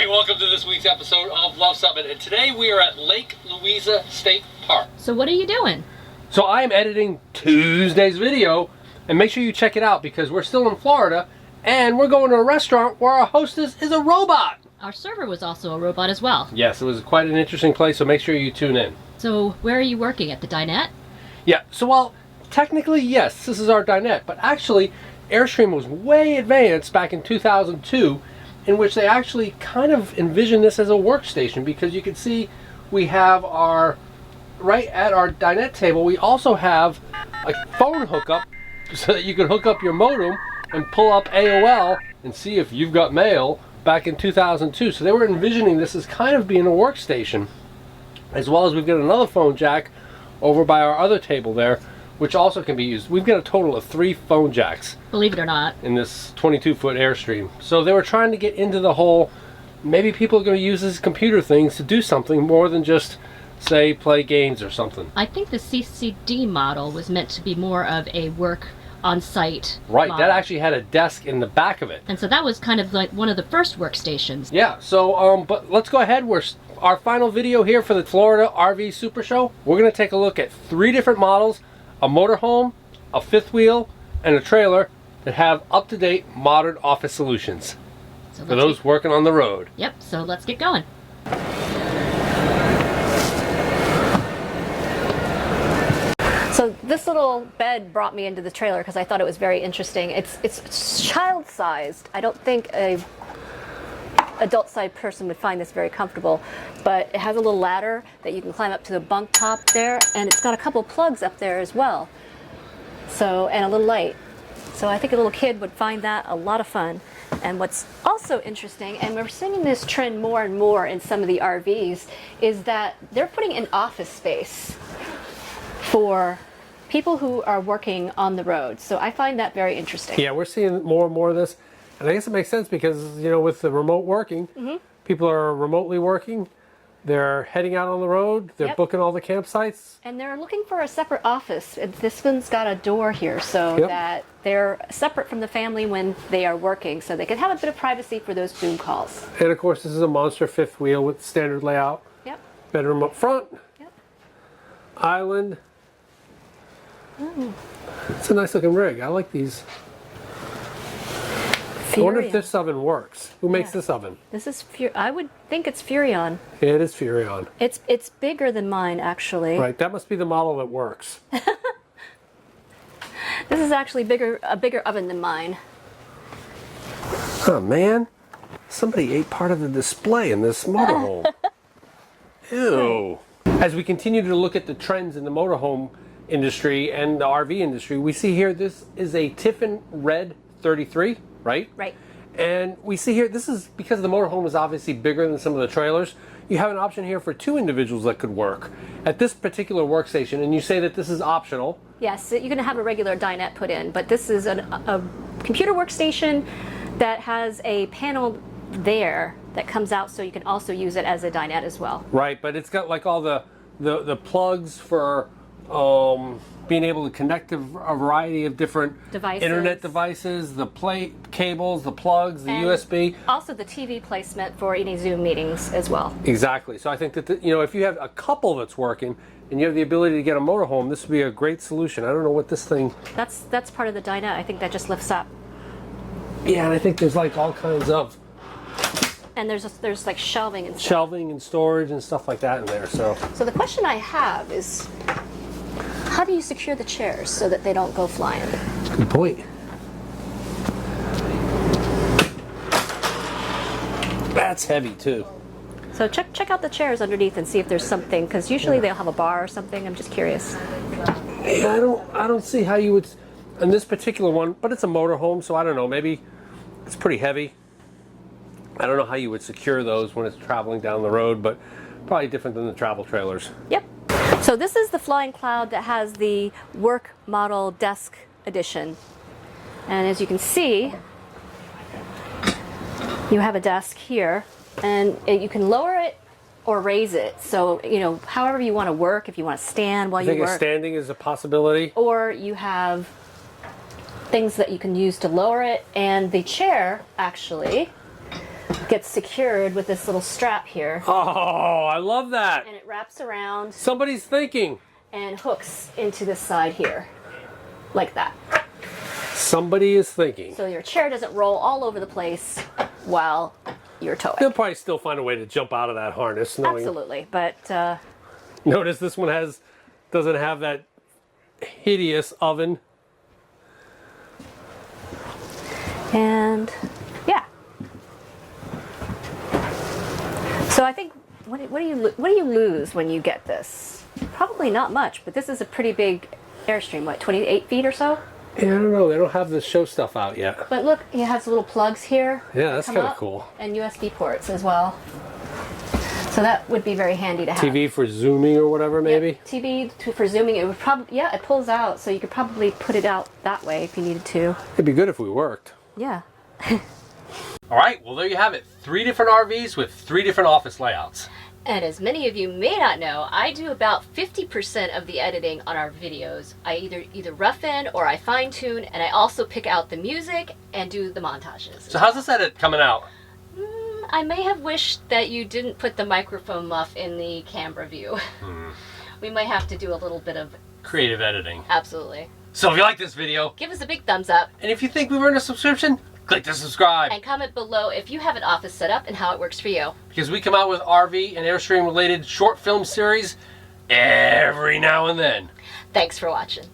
Hey, welcome to this week's episode of Luv Subbin, and today we are at Lake Louisa State Park. So what are you doing? So I am editing Tuesday's video, and make sure you check it out because we're still in Florida, and we're going to a restaurant where our hostess is a robot. Our server was also a robot as well. Yes, it was quite an interesting place, so make sure you tune in. So where are you working, at the dinette? Yeah, so while technically, yes, this is our dinette, but actually Airstream was way advanced back in 2002, in which they actually kind of envisioned this as a workstation, because you can see we have our, right at our dinette table, we also have a phone hookup so that you can hook up your modem and pull up AOL and see if you've got mail back in 2002. So they were envisioning this as kind of being a workstation, as well as we've got another phone jack over by our other table there, which also can be used. We've got a total of 3 phone jacks. Believe it or not. In this 22-foot Airstream. So they were trying to get into the whole, maybe people are going to use these computer things to do something more than just, say, play games or something. I think the CCD model was meant to be more of a work on-site Right, model. that actually had a desk in the back of it. And so that was kind of like one of the first workstations. Yeah, so, but let's go ahead. Our final video here for the Florida RV Supershow. We're going to take a look at 3 different models, a motorhome, a fifth wheel, and a trailer that have up-to-date modern office solutions So for those working on the road. Yep, so let's get going. So this little bed brought me into the trailer because I thought it was very interesting. It's child-sized. I don't think a adult-sized person would find this very comfortable, but it has a little ladder that you can climb up to the bunk top there, and it's got a couple plugs up there as well. So, and a little light. So I think a little kid would find that a lot of fun. And what's also interesting, and we're seeing this trend more and more in some of the RVs, is that they're putting in office space for people who are working on the road. So I find that very interesting. Yeah, we're seeing more and more of this. And I guess it makes sense because, you know, with the remote working, people are remotely working. They're heading out on the road. They're booking all the campsites. And they're looking for a separate office. This one's got a door here so that they're separate from the family when they are working, so they can have a bit of privacy for those Zoom calls. And of course, this is a monster fifth wheel with standard layout. Yep. Bedroom up front. Yep. Island. It's a nice looking rig. I like these. I wonder if this oven works. Who makes this oven? This is I would think it's Furrion. It is Furrion. It's bigger than mine, actually. Right, that must be the model that works. This is actually a bigger oven than mine. Oh man, somebody ate part of the display in this motorhome. Ew. As we continue to look at the trends in the motorhome industry and the RV industry, we see here this is a Tiffin Red 33. Right? Right. And we see here, this is because the motorhome is obviously bigger than some of the trailers. You have an option here for 2 individuals that could work at this particular workstation, and you say that this is optional. Yes, you can have a regular dinette put in, but this is a computer workstation that has a panel there that comes out, so you can also use it as a dinette as well. Right, but it's got like all the plugs for being able to connect a variety of different internet devices, the plate cables, the plugs, the USB. Also the TV placement for any Zoom meetings as well. Exactly. So I think that, you know, if you have a couple that's working and you have the ability to get a motorhome, this would be a great solution. I don't know what this thing... That's part of the dinette. I think that just lifts up. Yeah, and I think there's like all kinds of... And there's like shelving and stuff. Shelving and storage and stuff like that in there, so... So the question I have is, how do you secure the chairs so that they don't go flying? Good point. That's heavy too. So check out the chairs underneath and see if there's something, because usually they'll have a bar or something. I'm just curious. Yeah, I don't see how you would, in this particular one, but it's a motorhome, so I don't know, maybe it's pretty heavy. I don't know how you would secure those when it's traveling down the road, but probably different than the travel trailers. Yep. So this is the Flying Cloud that has the work model desk edition. And as you can see, you have a desk here, and you can lower it or raise it. So, you know, however you want to work, if you want to stand while you work. I think standing is a possibility. Or you have things that you can use to lower it. And the chair, actually, gets secured with this little strap here. Oh, I love that. And it wraps around Somebody's thinking. and hooks into this side here, like that. Somebody is thinking. So your chair doesn't roll all over the place while you're towing. They'll probably still find a way to jump out of that harness. Knowing. Absolutely, but Notice this one doesn't have that hideous oven. and yeah. So I think what do you lose when you get this? Probably not much, but this is a pretty big Airstream. What, 28 feet or so? Yeah, I don't know. They don't have the show stuff out yet. But look, it has little plugs here. Yeah, that's come kind of up, cool. And USB ports as well. So that would be very handy to have. TV for zooming or whatever, maybe? Yep, TV for zooming. It would probably, yeah, it pulls out, so you could probably put it out that way if you needed to. It'd be good if we worked. Yeah. All right, well, there you have it. 3 different RVs with 3 different office layouts. And as many of you may not know, I do about 50% of the editing on our videos. I either rough in or I fine tune, and I also pick out the music and do the montages. So how's this edit coming out? I may have wished that you didn't put the microphone muff in the camera view. We might have to do a little bit of Creative editing. absolutely. So if you like this video, Give us a big thumbs up and if you think we've earned a subscription, click to subscribe. and comment below if you have an office set up and how it works for you. Because we come out with RV and Airstream related short film series every now and then. Thanks for watching.